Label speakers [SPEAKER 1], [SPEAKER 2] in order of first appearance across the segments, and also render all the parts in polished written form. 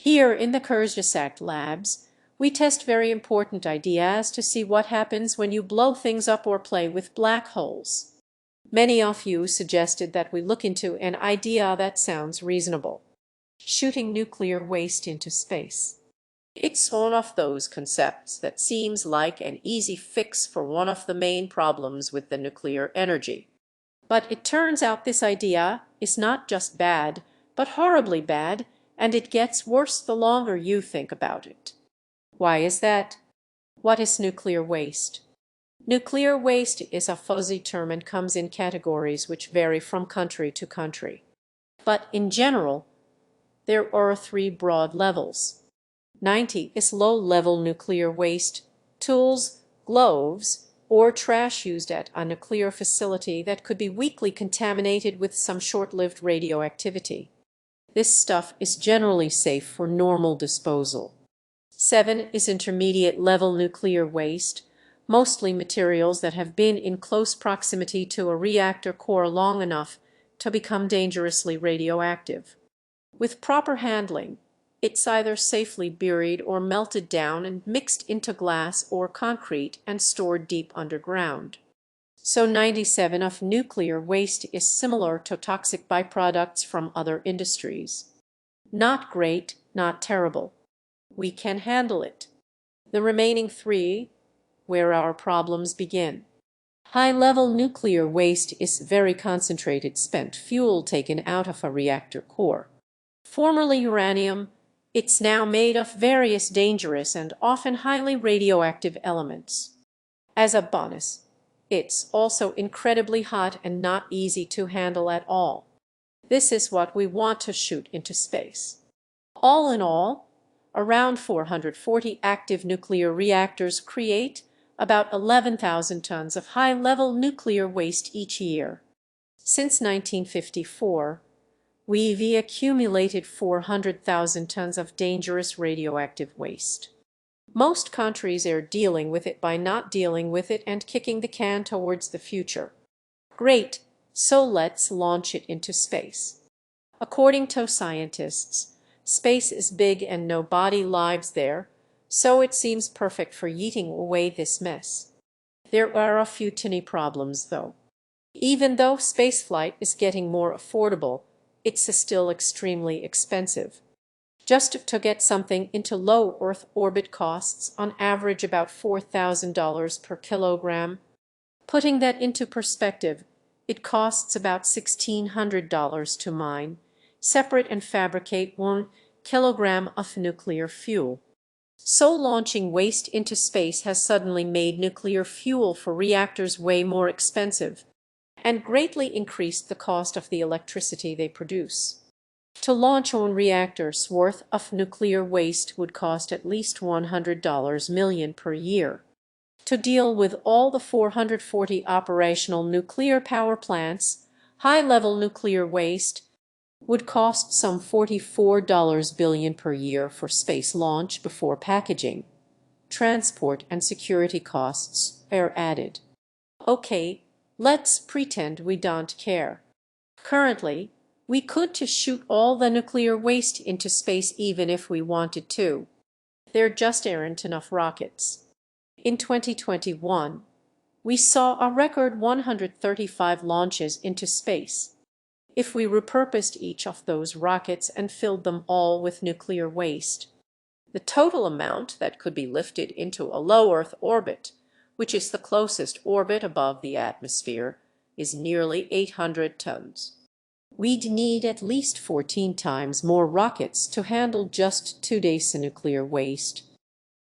[SPEAKER 1] Here in the Kurzgesagt labs, we test very important ideas to see what happens when you blow things up or play with black holes. Many of you suggested that we look into an idea that sounds reasonable: shooting nuclear waste into space. It's one of those concepts that seems like an easy fix for one of the main problems with the nuclear energy. But it turns out this idea is not just bad, but horribly bad, and it gets worse the longer you think about it. Why is that? What is nuclear waste? Nuclear waste is a fuzzy term and comes in categories which vary from country to country. But in general, there are three broad levels. 90 is low-level nuclear waste, tools, gloves, or trash used at a nuclear facility that could be weakly contaminated with some short-lived radioactivity. This stuff is generally safe for normal disposal. 7 is intermediate-level nuclear waste, mostly materials that have been in close proximity to a reactor core long enough to become dangerously radioactive. With proper handling, it's either safely buried or melted down and mixed into glass or concrete and stored deep underground. So 97 of nuclear waste is similar to toxic byproducts from other industries. Not great, not terrible. We can handle it. The remaining 3, where our problems begin. High-level nuclear waste is very concentrated spent fuel taken out of a reactor core. Formerly uranium, it's now made of various dangerous and often highly radioactive elements. As a bonus, it's also incredibly hot and not easy to handle at all. This is what we want to shoot into space. All in all, around 440 active nuclear reactors create about 11,000 tons of high-level nuclear waste each year. Since 1954, we've accumulated 400,000 tons of dangerous radioactive waste. Most countries are dealing with it by not dealing with it and kicking the can towards the future. Great, so let's launch it into space. According to scientists, space is big and nobody lives there, so it seems perfect for yeeting away this mess. There are a few tiny problems, though. Even though spaceflight is getting more affordable, it's still extremely expensive. Just to get something into low Earth orbit costs on average about $4,000 per kilogram. Putting that into perspective, it costs about $1,600 to mine, separate and fabricate 1 kilogram of nuclear fuel. So launching waste into space has suddenly made nuclear fuel for reactors way more expensive and greatly increased the cost of the electricity they produce. To launch one reactor's worth of nuclear waste would cost at least $100 million per year. To deal with all the 440 operational nuclear power plants, high-level nuclear waste would cost some $44 billion per year for space launch before packaging, transport, and security costs are added. Okay, let's pretend we don't care. Currently, we could just shoot all the nuclear waste into space even if we wanted to. There just aren't enough rockets. In 2021, we saw a record 135 launches into space. If we repurposed each of those rockets and filled them all with nuclear waste, the total amount that could be lifted into a low Earth orbit, which is the closest orbit above the atmosphere, is nearly 800 tons. We'd need at least 14 times more rockets to handle just today's nuclear waste,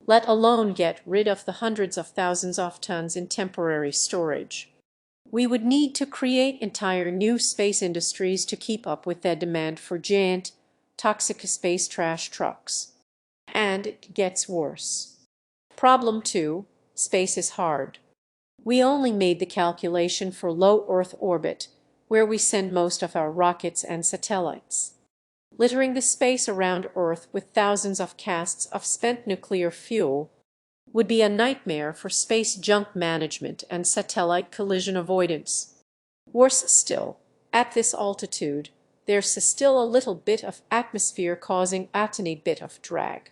[SPEAKER 1] let alone get rid of the hundreds of thousands of tons in temporary storage. We would need to create entire new space industries to keep up with that demand for giant, toxic space trash trucks. And it gets worse. Problem 2, space is hard. We only made the calculation for low Earth orbit, where we send most of our rockets and satellites. Littering the space around Earth with thousands of casts of spent nuclear fuel would be a nightmare for space junk management and satellite collision avoidance. Worse still, at this altitude, there's still a little bit of atmosphere causing a tiny bit of drag.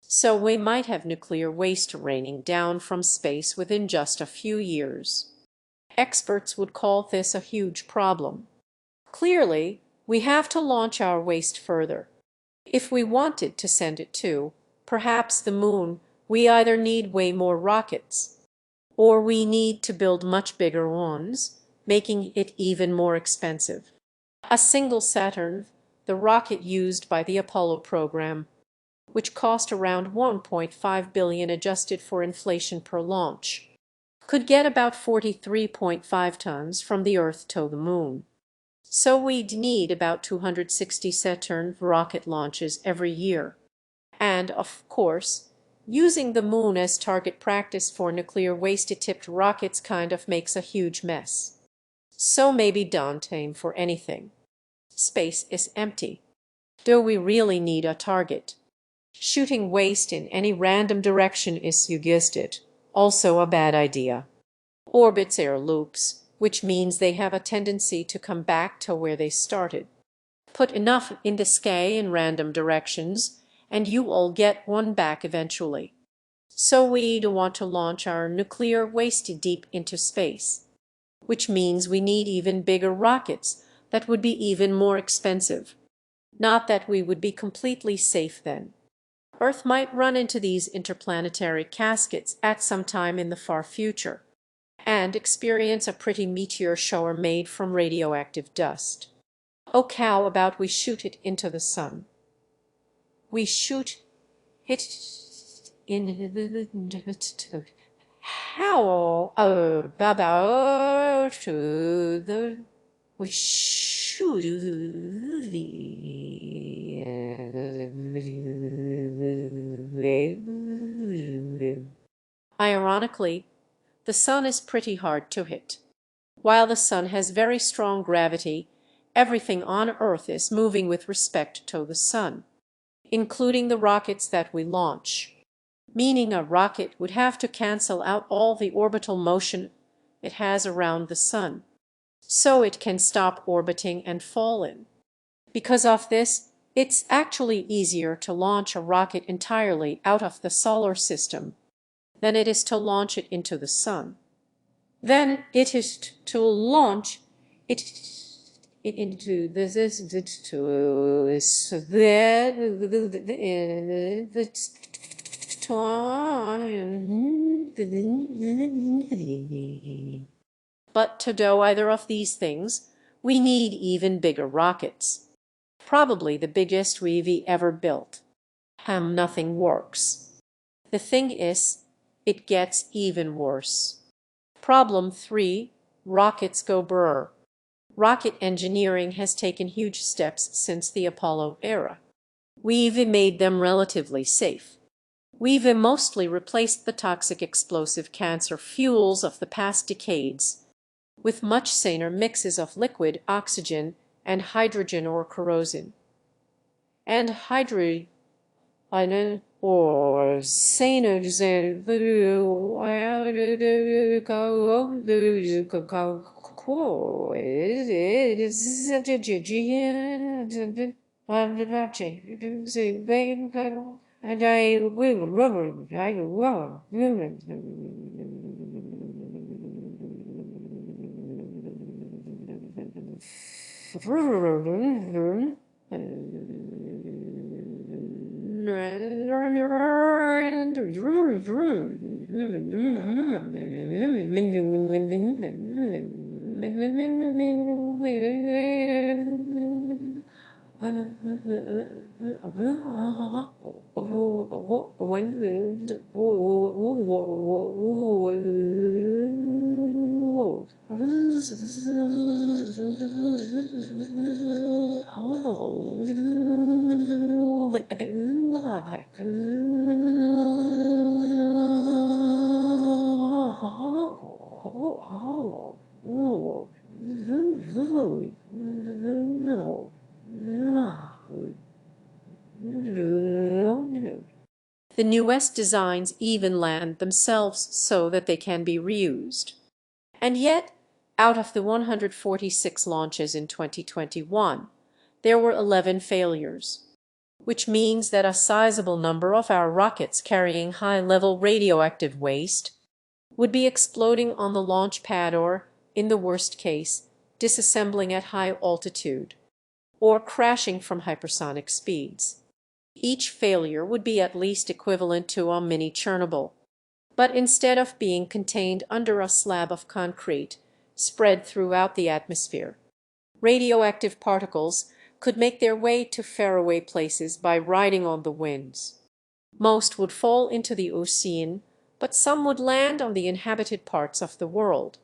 [SPEAKER 1] So we might have nuclear waste raining down from space within just a few years. Experts would call this a huge problem. Clearly, we have to launch our waste further. If we wanted to send it to, perhaps the moon, we either need way more rockets, or we need to build much bigger ones, making it even more expensive. A single Saturn, the rocket used by the Apollo program, which cost around $1.5 billion adjusted for inflation per launch, could get about 43.5 tons from the Earth to the moon. So we'd need about 260 Saturn rocket launches every year. And, of course, using the moon as target practice for nuclear waste-tipped rockets kind of makes a huge mess. So maybe don't aim for anything. Space is empty. Do we really need a target? Shooting waste in any random direction is, you guessed it, also a bad idea. Orbits are loops, which means they have a tendency to come back to where they started. Put enough in the sky in random directions, and you all get one back eventually. So we'd want to launch our nuclear waste deep into space, which means we need even bigger rockets that would be even more expensive. Not that we would be completely safe then. Earth might run into these interplanetary caskets at some time in the far future, and experience a pretty meteor shower made from radioactive dust. Oh, how about we shoot it into the sun? We shoot it into how about to the we shoot the Ironically, the sun is pretty hard to hit. While the sun has very strong gravity, everything on Earth is moving with respect to the sun, including the rockets that we launch, meaning a rocket would have to cancel out all the orbital motion it has around the sun, so it can stop orbiting and fall in. Because of this, it's actually easier to launch a rocket entirely out of the solar system than it is to launch it into the sun. Then it is to launch it into this to the time. But to do either of these things, we need even bigger rockets. Probably the biggest we've ever built. Nothing works. The thing is, it gets even worse. Problem 3. Rockets go brr. Rocket engineering has taken huge steps since the Apollo era. We've made them relatively safe. We've mostly replaced the toxic explosive cancer fuels of the past decades with much saner mixes of liquid oxygen and hydrogen or kerosene. And hydrogen or saner and I will The newest designs even land themselves so that they can be reused. And yet, out of the 146 launches in 2021, there were 11 failures, which means that a sizable number of our rockets carrying high-level radioactive waste would be exploding on the launch pad or, in the worst case, disassembling at high altitude, or crashing from hypersonic speeds. Each failure would be at least equivalent to a mini Chernobyl. But instead of being contained under a slab of concrete spread throughout the atmosphere, radioactive particles could make their way to faraway places by riding on the winds. Most would fall into the ocean, but some would land on the inhabited parts of the world.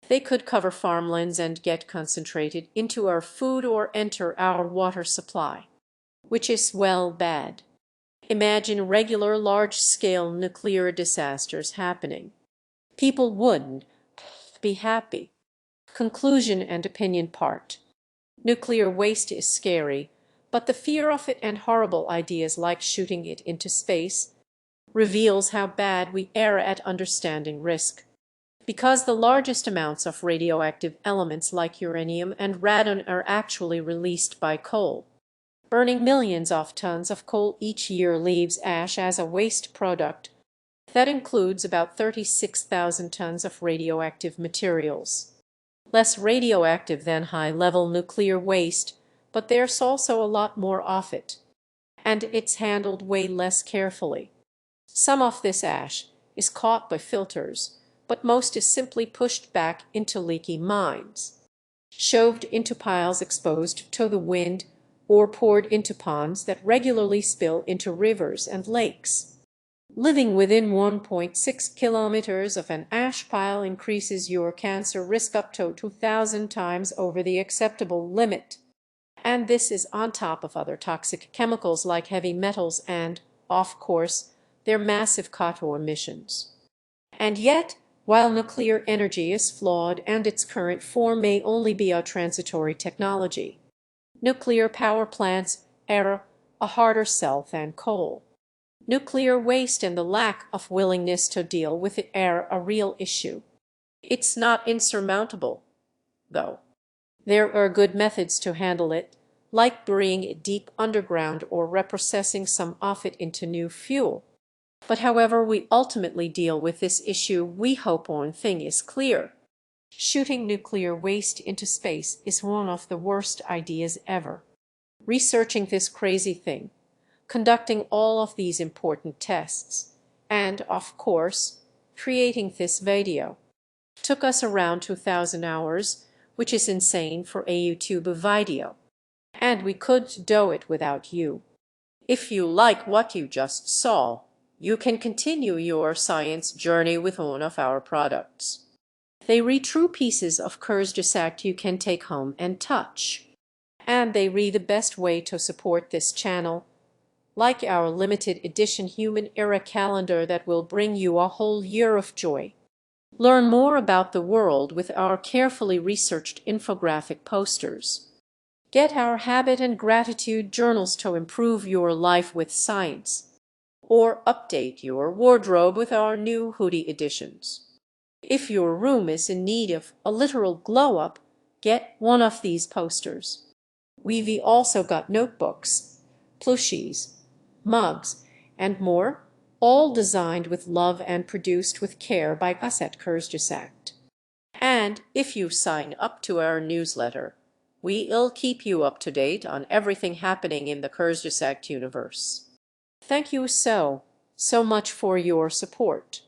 [SPEAKER 1] They could cover farmlands and get concentrated into our food or enter our water supply, which is, well, bad. Imagine regular large-scale nuclear disasters happening. People wouldn't be happy. Conclusion and opinion part. Nuclear waste is scary, but the fear of it and horrible ideas like shooting it into space reveals how bad we err at understanding risk. Because the largest amounts of radioactive elements like uranium and radon are actually released by coal. Burning millions of tons of coal each year leaves ash as a waste product that includes about 36,000 tons of radioactive materials. Less radioactive than high-level nuclear waste, but there's also a lot more of it, and it's handled way less carefully. Some of this ash is caught by filters, but most is simply pushed back into leaky mines, shoved into piles exposed to the wind, or poured into ponds that regularly spill into rivers and lakes. Living within 1.6 kilometers of an ash pile increases your cancer risk up to 2,000 times over the acceptable limit. And this is on top of other toxic chemicals like heavy metals and, of course, their massive CO2 emissions. And yet, while nuclear energy is flawed and its current form may only be a transitory technology, nuclear power plants are a harder sell than coal. Nuclear waste and the lack of willingness to deal with it are a real issue. It's not insurmountable, though. There are good methods to handle it, like burying it deep underground or reprocessing some of it into new fuel. But however we ultimately deal with this issue, we hope one thing is clear. Shooting nuclear waste into space is one of the worst ideas ever. Researching this crazy thing, conducting all of these important tests, and, of course, creating this video took us around 2,000 hours, which is insane for a YouTube video. And we couldn't do it without you. If you like what you just saw, you can continue your science journey with one of our products. They read true pieces of Kurzgesagt you can take home and touch. And they read the best way to support this channel, like our limited edition human era calendar that will bring you a whole year of joy. Learn more about the world with our carefully researched infographic posters. Get our habit and gratitude journals to improve your life with science, or update your wardrobe with our new hoodie editions. If your room is in need of a literal glow-up, get one of these posters. We've also got notebooks, plushies, mugs, and more, all designed with love and produced with care by us at Kurzgesagt. And if you sign up to our newsletter, we'll keep you up to date on everything happening in the Kurzgesagt universe. Thank you so much for your support.